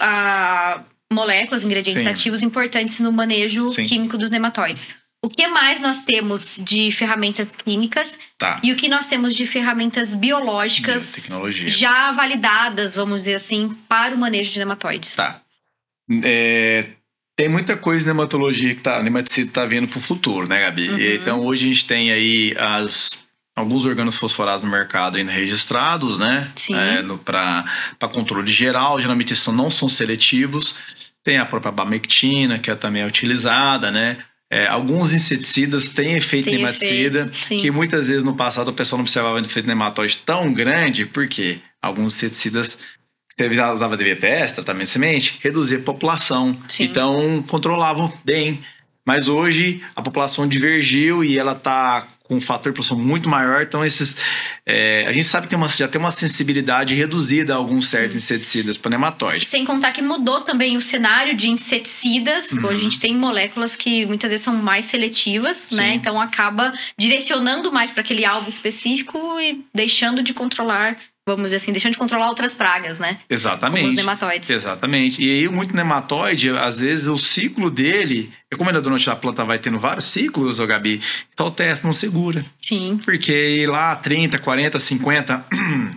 moléculas, ingredientes ativos importantes no manejo químico dos nematóides. O que mais nós temos de ferramentas químicas e o que nós temos de ferramentas biológicas já validadas, vamos dizer assim, para o manejo de nematóides? Tem muita coisa em nematologia que nematicida está vindo para o futuro, né, Gabi? Então, hoje a gente tem aí alguns organofosforados no mercado ainda registrados, né? Para controle geral, geralmente esses não são seletivos. Tem a própria bamectina, que também é utilizada, né? Alguns inseticidas têm efeito nematicida, que muitas vezes no passado o pessoal não observava efeito nematóide tão grande, porque alguns inseticidas que você usava DVTS, tratamento de semente, reduzia a população. Então, controlavam bem. Mas hoje a população divergiu e ela está com um fator de produção muito maior. Então, a gente sabe que já tem uma sensibilidade reduzida a alguns certos inseticidas para nematóide. Sem contar que mudou também o cenário de inseticidas. Hoje a gente tem moléculas que muitas vezes são mais seletivas, né? Então, acaba direcionando mais para aquele alvo específico e deixando de controlar, vamos dizer assim, deixando de controlar outras pragas, né? Exatamente. Como os nematóides. Exatamente. E aí, muito nematóide, às vezes, o ciclo dele... Como durante a planta vai tendo vários ciclos, Gabi, então o teste não segura. Sim. Porque lá 30, 40, 50,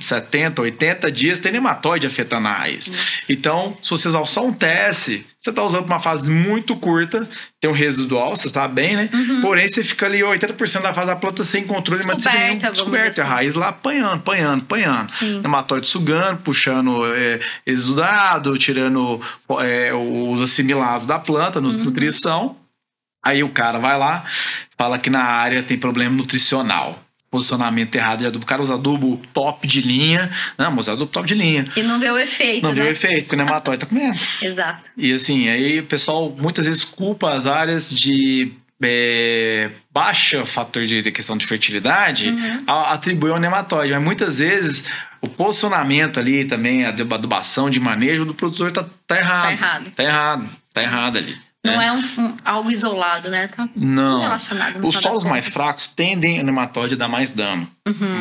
70, 80 dias tem nematóide afetando a raiz. Então, se você usar só um teste, você está usando uma fase muito curta, tem um residual, você está bem, né? Porém, você fica ali 80% da fase da planta sem controle nematicida. Descoberta, a raiz lá apanhando. Nematóide sugando, puxando exudado, tirando os assimilados da planta, nutrição. Aí o cara vai lá, fala que na área tem problema nutricional. Posicionamento errado de adubo. O cara usa adubo top de linha. Não, mas usa adubo top de linha. E não vê o efeito, Não vê o efeito, porque o nematóide tá comendo. Exato. E assim, aí o pessoal muitas vezes culpa as áreas de baixa fator de questão de fertilidade, atribui ao nematóide. Mas muitas vezes o posicionamento ali também, a adubação de manejo do produtor tá errado. Tá errado ali. Não é algo isolado, né? Tá relacionado. Os solos mais fracos tendem o nematóide a dar mais dano.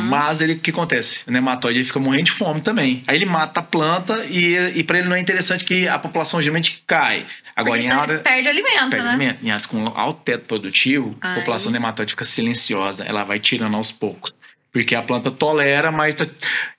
Mas o que acontece? O nematóide fica morrendo de fome também. Aí ele mata a planta e para ele não é interessante que a população geralmente cai. Agora, em áreas, perde alimento, né? Em áreas com alto teto produtivo, a população nematóide fica silenciosa. Ela vai tirando aos poucos. Porque a planta tolera, mas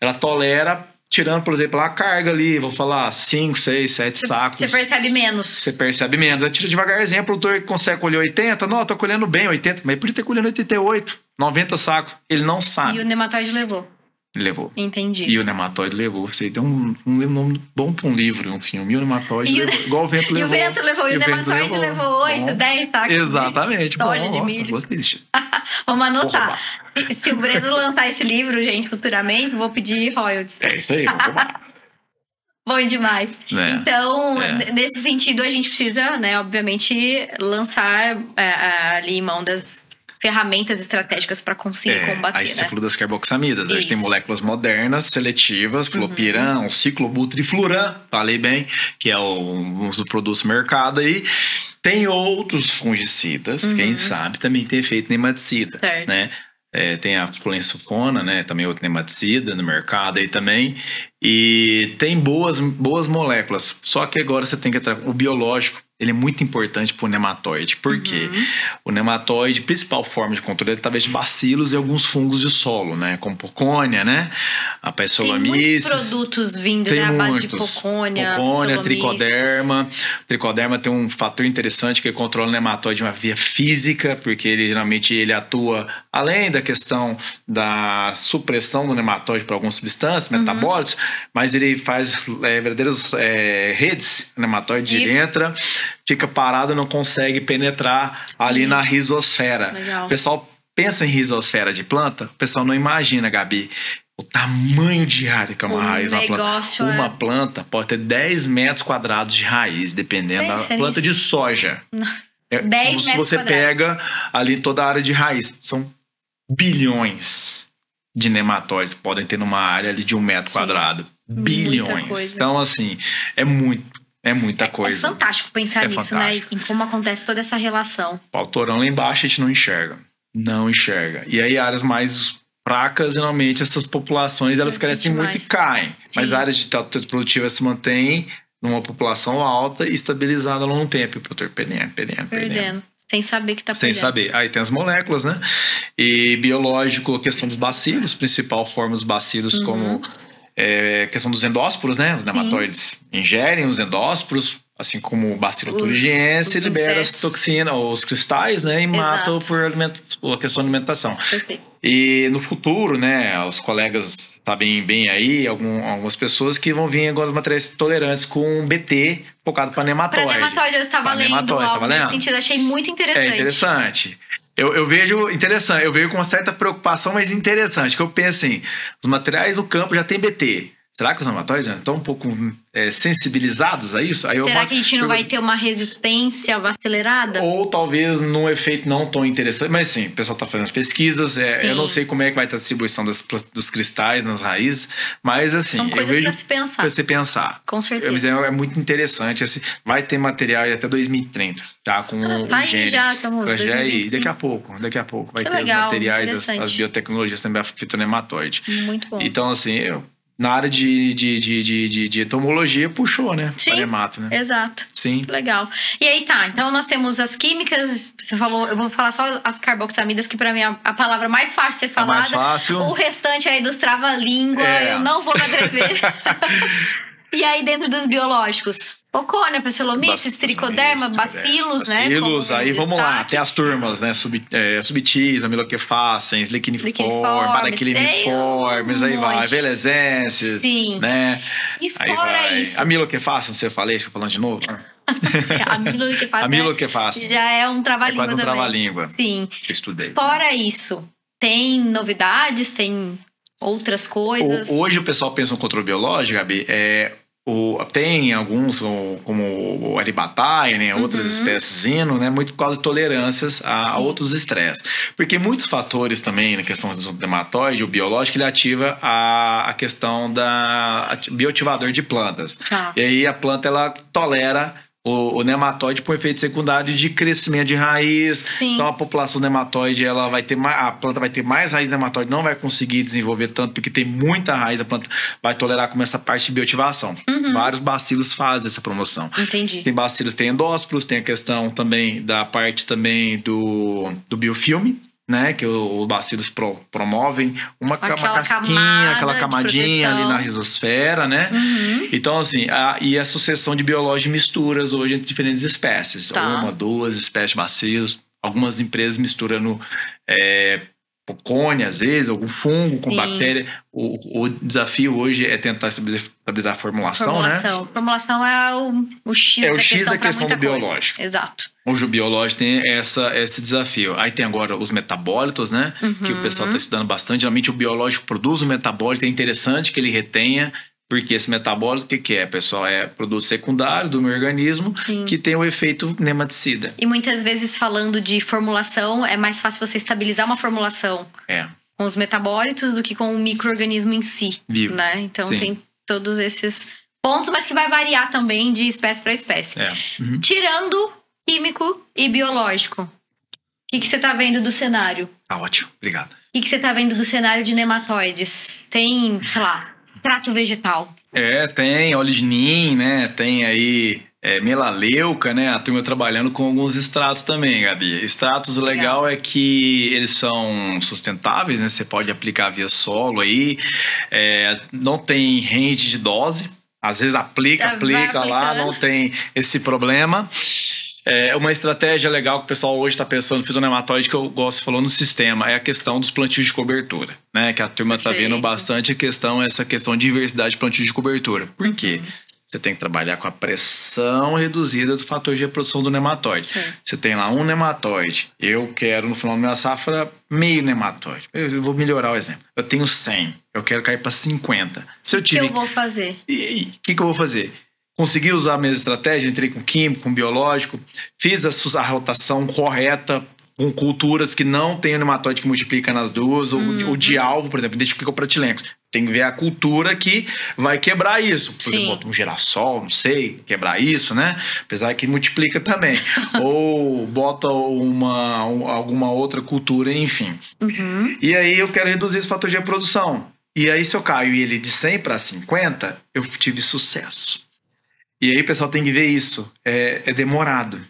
ela tolera... Tirando, por exemplo, a carga ali, vou falar 5, 6, 7 sacos. Você percebe menos. Você percebe menos. Aí tira devagarzinho, o produtor consegue colher 80. Não, eu tô colhendo bem 80, mas ele podia ter colhendo 88, 90 sacos. Ele não sabe. E o nematóide levou. Levou. Entendi. E o nematóide levou. Você tem um nome bom pra um livro, um filme. E o nematóide levou. Igual o vento levou. E o vento levou. E o nematóide levou 8, 10 sacos. Exatamente. Soja de milho. Gostei disso. Vamos anotar. Se o Breno lançar esse livro, gente, futuramente, vou pedir royalties. Isso aí, vamos lá. Bom demais. Então, nesse sentido, a gente precisa, né, obviamente, lançar ali em mão das ferramentas estratégicas para conseguir combater. Aí você né? falou das carboxamidas. A gente tem moléculas modernas, seletivas, flopiram, ciclobutrifluran, falei bem, que é um dos produtos do mercado aí. Tem outros fungicidas, quem sabe, também tem efeito nematicida, né? Tem a fluensulfona, né? Também outro nematicida no mercado aí também. E tem boas moléculas. Só que agora você tem que entrar. O biológico, ele é muito importante para o nematóide. Por quê? O nematóide, principal forma de controle, é talvez de bacilos e alguns fungos de solo, né? Como pocônia, né? A Pseudomyces. Tem muitos produtos vindo, né? A base de pocônia, tricoderma. Tricoderma tem um fator interessante que ele controla o nematóide de uma via física, porque ele geralmente atua além da questão da supressão do nematóide para algumas substâncias metabólicas, mas ele faz verdadeiras redes. O nematóide ele entra, fica parado, não consegue penetrar ali na rizosfera. Legal. O pessoal pensa em rizosfera de planta, o pessoal não imagina, Gabi, o tamanho de área que é uma raiz. Uma planta pode ter 10 metros quadrados de raiz, dependendo da planta de soja. 10 metros se você quadrados. pega ali toda a área de raiz, são bilhões de nematóides que podem ter numa área ali de 1 metro quadrado. Bilhões. Então, assim, é muita coisa. É fantástico pensar nisso, fantástico, né? Em como acontece toda essa relação. O autorão lá embaixo a gente não enxerga. Não enxerga. E aí, áreas mais fracas, geralmente, essas populações, elas crescem muito e caem. Mas áreas de alta produtiva se mantêm numa população alta e estabilizada ao longo do tempo. E o produtor perdendo. Sem saber que tá perdendo. Sem saber. Aí tem as moléculas, né? E biológico, a questão dos bacilos, principal forma dos bacilos, como questão dos endósporos, né? Os nematóides ingerem os endósporos, assim como o bacilo thuringiense, libera as toxinas, os cristais, né? E matam por a questão da alimentação. Perfeito. E no futuro, né? Os colegas sabem bem aí, algumas pessoas que vão vir alguns materiais tolerantes com BT focado para nematóide. Para nematóide, eu estava lendo algo nesse sentido, achei muito interessante. É interessante. Eu vejo interessante, eu vejo com uma certa preocupação, mas interessante, que eu penso assim, os materiais no campo já tem BT. Será que os nematóides estão um pouco sensibilizados a isso? Aí será que a gente não vai ter uma resistência acelerada? Ou talvez num efeito não tão interessante. Mas sim, o pessoal está fazendo as pesquisas. Eu não sei como é que vai estar a distribuição dos cristais nas raízes. Mas assim, são coisas para se pensar. Para se pensar. Com certeza. É muito interessante. Assim, vai ter material até 2030. Já com o gênio. Já aí. Daqui a pouco vai ter os materiais, as biotecnologias também, a fitonematóide. Muito bom. Então, assim, na área de entomologia, puxou, né? Sim, Panemato, né? Exato. Sim. Legal. E aí tá, então nós temos as químicas, você falou, eu vou falar só as carboxamidas, que pra mim é a palavra mais fácil de ser falada. É mais fácil. O restante aí dos trava-língua, eu não vou me atrever. E aí dentro dos biológicos? Ocônia, Pastelomices, Tricoderma, bacilos, né? Bacilos, aí vamos lá. Tem as turmas, né? Subtis, amiloquefacens, liquiniformes, paraquiliniformes, aí vai. Velezenses, né? E fora isso. Amiloquefacens, você falei, estou falando de novo? Amiloquefacens já é um trava-língua também. Trava-língua. Sim. Eu estudei. Fora isso, tem novidades, tem outras coisas? Hoje o pessoal pensa no controle biológico, Gabi, tem alguns, como o aribataia, né, outras espécies vindo, né, muito por causa de tolerâncias a outros estresses. Porque muitos fatores também, na questão do nematóide, o biológico, ele ativa a questão da bioativador de plantas. E aí a planta, ela tolera o nematóide por efeito secundário de crescimento de raiz. Sim. Então a população nematóide, ela vai ter a planta vai ter mais raiz nematóide, não vai conseguir desenvolver tanto, porque tem muita raiz, a planta vai tolerar como essa parte de bioativação. Vários bacilos fazem essa promoção. Entendi. Tem bacilos, tem endósporos, tem a questão também da parte também do biofilme, né, que os bacilos promovem uma casquinha, aquela camadinha ali na rizosfera, né? Então, assim, e a sucessão de biológicos misturas hoje entre diferentes espécies. Uma, duas espécies de bacilos. Algumas empresas misturando Ocônia, às vezes, algum fungo com bactéria. O desafio hoje é tentar estabilizar a formulação, né? Formulação é o X da questão. É o X da questão do biológico. Exato. Hoje o biológico tem esse desafio. Aí tem agora os metabólitos, né? Que o pessoal está estudando bastante. Geralmente o biológico produz um metabólito. É interessante que ele retenha, porque esse metabólito, o que é, pessoal? É produto secundário do meu organismo que tem o efeito nematicida. E muitas vezes, falando de formulação, é mais fácil você estabilizar uma formulação com os metabólitos do que com o micro-organismo em si. Vivo. Né? Então tem todos esses pontos, mas que vai variar também de espécie para espécie. Tirando químico e biológico, o que você está vendo do cenário? Tá ótimo, obrigado. O que você está vendo do cenário de nematóides? Tem, sei lá, extrato vegetal. Tem olignin, né? Tem aí melaleuca, né? A turma trabalhando com alguns extratos também, Gabi. Extratos, o legal é que eles são sustentáveis, né? Você pode aplicar via solo aí. Não tem range de dose. Às vezes aplica lá, não tem esse problema. Uma estratégia legal que o pessoal hoje está pensando no fitonematóide, que eu gosto de falar no sistema, é a questão dos plantios de cobertura, né? Que a turma está vendo bastante essa questão de diversidade de plantios de cobertura. Por quê? Você tem que trabalhar com a pressão reduzida do fator de reprodução do nematóide. Você tem lá um nematóide. Eu quero, no final da minha safra, meio nematóide. Eu vou melhorar o exemplo. Eu tenho 100. Eu quero cair para 50. Se eu tive... O que eu vou fazer? E o que eu vou fazer? Consegui usar a mesma estratégia, entrei com químico, com biológico, fiz a rotação correta com culturas que não tem o nematóide que multiplica nas duas, ou de alvo, por exemplo, identifica o pratilencos. Tem que ver a cultura que vai quebrar isso. Por exemplo, bota um girassol, não sei, quebrar isso, né? Apesar que multiplica também. Ou bota alguma outra cultura, enfim. E aí eu quero reduzir esse fator de reprodução. E aí se eu caio ele de 100 para 50, eu tive sucesso. E aí o pessoal tem que ver isso. É demorado.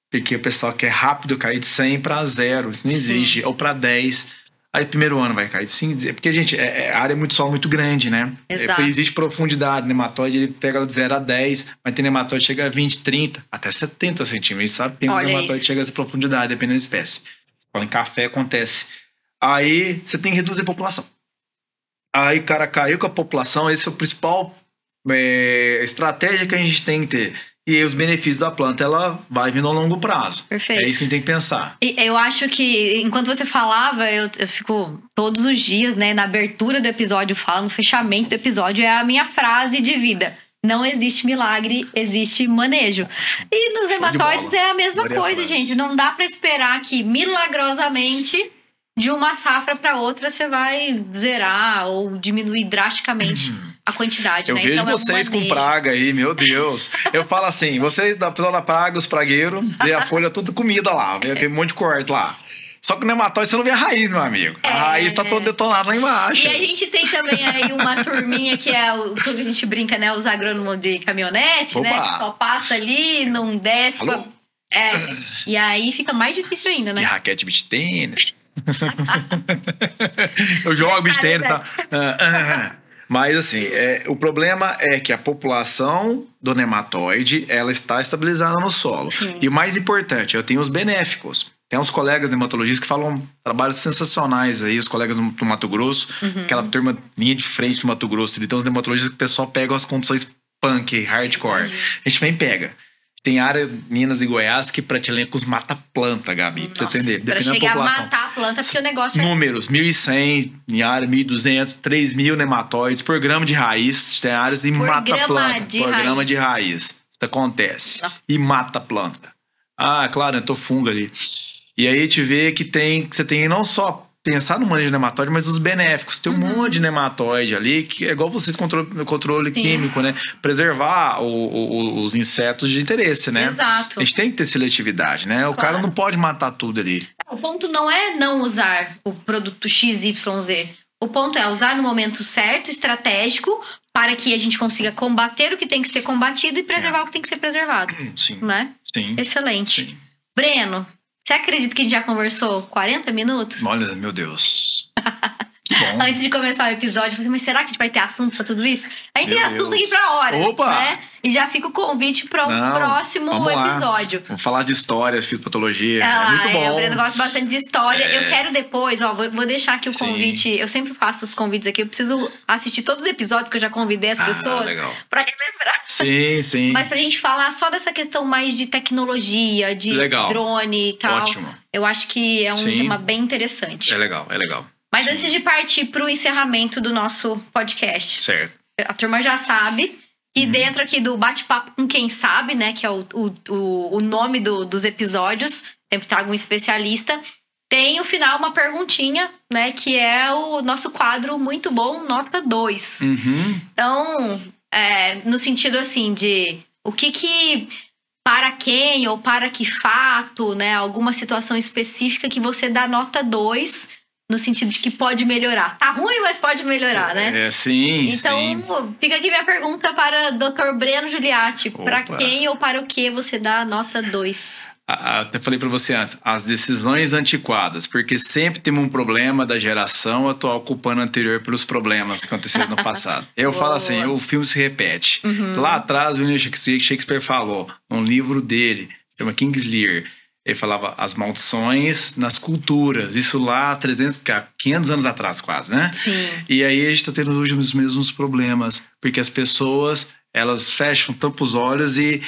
Porque o pessoal quer rápido cair de 100 para 0. Isso não existe. Sim. Ou para 10. Aí primeiro ano vai cair de 5. Porque, gente, a área é muito solo muito grande, né? Exato. Existe profundidade. Nematóide, ele pega de 0 a 10. Mas tem nematóide que chega a 20, 30, até 70 centímetros. Sabe? Tem um nematóide que chega a essa profundidade, dependendo da espécie. Quando em café acontece. Aí você tem que reduzir a população. Aí o cara caiu com a população. Esse é o principal estratégia que a gente tem que ter. E aí os benefícios da planta, ela vai vindo a longo prazo. Perfeito. É isso que a gente tem que pensar. E eu acho que, enquanto você falava, eu fico todos os dias, né, na abertura do episódio, no fechamento do episódio, é a minha frase de vida. Não existe milagre, existe manejo. E nos nematóides é a mesma coisa, gente. Não dá pra esperar que, milagrosamente, de uma safra para outra, você vai zerar ou diminuir drasticamente a quantidade, eu né? vejo então, vocês com praga aí, meu Deus. Eu falo assim, vocês da pessoa da praga, os pragueiros, vê a folha tudo comida lá, vê aquele monte de corte lá. Só que o nematóide você não vê a raiz, meu amigo. A raiz tá toda detonada lá embaixo. E a gente tem também aí uma turminha que é o que a gente brinca, né? Os agrônomos de caminhonete, né? Que só passa ali, não desce. E aí fica mais difícil ainda, né? E raquete beach tênis. Eu jogo beach tênis, tá? Mas assim, o problema é que a população do nematóide, ela está estabilizada no solo. Sim. E o mais importante, eu tenho os benéficos. Tem uns colegas nematologistas que falam trabalhos sensacionais aí, os colegas do Mato Grosso, aquela turma linha de frente do Mato Grosso. Ele tem uns nematologistas que o pessoal pega as condições punk, hardcore. A gente vem e pega. Tem área Minas e Goiás que pratilencos mata planta, Gabi. Pra você entender. Pra chegar a matar a planta, porque o negócio Números, 1.100 em área, 1.200, 3.000 nematóides por grama de raiz. Tem áreas e mata a planta. Por grama de raiz. Isso acontece. Não. E mata a planta. Ah, claro, eu tô fungo ali. E aí a gente vê que você tem não só pensar no manejo de nematóide, mas os benéficos. Tem um monte de nematóide ali, que é igual vocês controle químico, né? Preservar os insetos de interesse, né? Exato. A gente tem que ter seletividade, né? O cara não pode matar tudo ali. O ponto não é não usar o produto XYZ. O ponto é usar no momento certo, estratégico, para que a gente consiga combater o que tem que ser combatido e preservar o que tem que ser preservado. Sim. Né? Sim. Excelente. Sim. Breno, você acredita que a gente já conversou 40 minutos? Olha, meu Deus. Que bom. Antes de começar o episódio, eu falei, mas será que a gente vai ter assunto pra tudo isso? A gente tem assunto aqui pra horas, né? E já fica o convite para um próximo episódio. Vamos falar de histórias, fitopatologia. É muito bom. O Breno gosta bastante de história. Eu quero depois, vou deixar aqui o convite. Eu sempre faço os convites aqui. Eu preciso assistir todos os episódios que eu já convidei as pessoas pra relembrar. Sim, sim. Mas pra gente falar só dessa questão mais de tecnologia, de drone e tal. Ótimo. Eu acho que é um tema bem interessante. É legal, é legal. Mas antes de partir pro encerramento do nosso podcast. Certo. A turma já sabe. E dentro aqui do Bate-Papo com Quem Sabe, né? Que é o nome dos episódios. Sempre trago um especialista. Tem no final uma perguntinha, né? Que é o nosso quadro muito bom, nota 2. Então, no sentido assim de o que para quem ou para que fato, né? Alguma situação específica que você dá nota 2. No sentido de que pode melhorar. Tá ruim, mas pode melhorar, né? Sim, então, fica aqui minha pergunta para Dr. Breno Giuliatti. Para quem ou para o que você dá nota 2? Até falei para você antes, as decisões antiquadas, porque sempre temos um problema da geração atual culpando a anterior pelos problemas que aconteceram no passado. Eu falo assim, o filme se repete. Lá atrás, o William Shakespeare falou, num livro dele, chama King's Lear, ele falava as maldições nas culturas. Isso lá 500 anos atrás quase, né? Sim. E aí a gente tá tendo hoje os mesmos problemas. Porque as pessoas, elas fecham, tampam os olhos e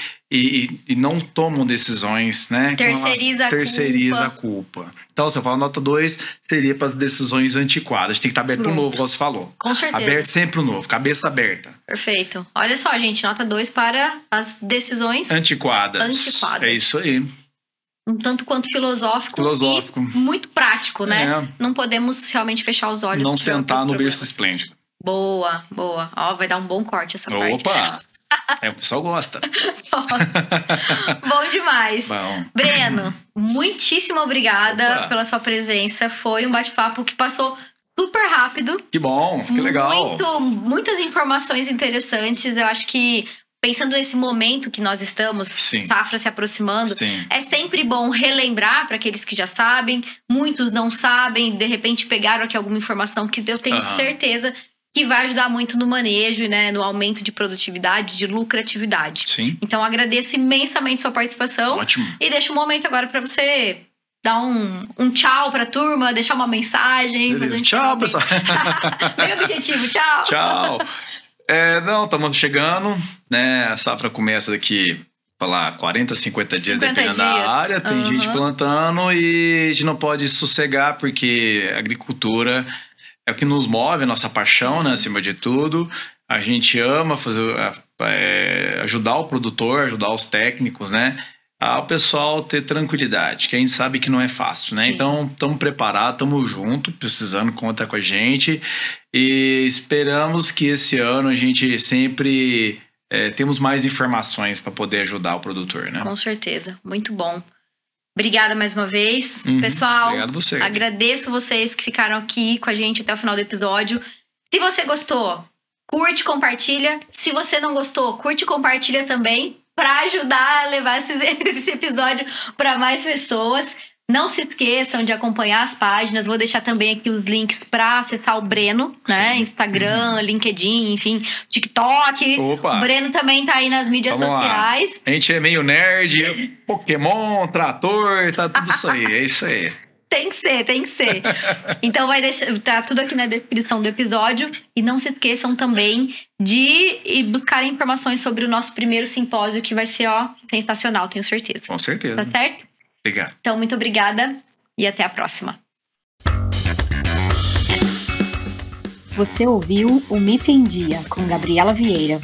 não tomam decisões, né? Terceiriza a culpa. Então, se eu falo nota 2, seria para as decisões antiquadas. A gente tem que estar aberto pro novo, como você falou. Com certeza. Aberto sempre pro novo, cabeça aberta. Perfeito. Olha só, gente, nota 2 para as decisões antiquadas. É isso aí. Um tanto quanto filosófico. E muito prático, né? Não podemos realmente fechar os olhos. Não sentar no berço esplêndido. Boa. Ó, vai dar um bom corte essa parte. Opa! O pessoal gosta. Nossa. Bom demais. Bom. Breno, muitíssimo obrigada pela sua presença. Foi um bate-papo que passou super rápido. Que bom, que legal. Muitas informações interessantes. Eu acho que, pensando nesse momento que nós estamos, safra se aproximando, é sempre bom relembrar para aqueles que já sabem. Muitos não sabem, de repente pegaram aqui alguma informação que eu tenho certeza que vai ajudar muito no manejo, né, no aumento de produtividade, de lucratividade. Sim. Então, agradeço imensamente sua participação. Ótimo. E deixo um momento agora para você dar um tchau pra turma, deixar uma mensagem. Fazer tchau, pessoal. Bem objetivo, tchau. Tchau. Estamos chegando, né? A safra começa daqui, 40, 50 dias, dependendo da área. Tem gente plantando e a gente não pode sossegar, porque a agricultura é o que nos move, a nossa paixão, né? Acima de tudo. A gente ama ajudar o produtor, ajudar os técnicos, né? Ao pessoal ter tranquilidade, que a gente sabe que não é fácil, né? Então, estamos preparados, estamos juntos, precisando, conta com a gente. E esperamos que esse ano a gente sempre temos mais informações para poder ajudar o produtor, né? Com certeza, muito bom. Obrigada mais uma vez. Pessoal, obrigado você. Agradeço vocês que ficaram aqui com a gente até o final do episódio. Se você gostou, curte, compartilha. Se você não gostou, curte e compartilha também, para ajudar a levar esse episódio para mais pessoas. Não se esqueçam de acompanhar as páginas. Vou deixar também aqui os links para acessar o Breno, né? Instagram, LinkedIn, enfim, TikTok. Opa. O Breno também tá aí nas mídias sociais. Lá. A gente é meio nerd, Pokémon, trator, tá tudo isso aí. É isso aí. Tem que ser. Então tá tudo aqui na descrição do episódio. E não se esqueçam também de buscar informações sobre o nosso primeiro simpósio, que vai ser, sensacional, tenho certeza. Com certeza. Tá certo? Obrigado. Então, muito obrigada e até a próxima. Você ouviu o MIP em Dia, com Gabriela Vieira.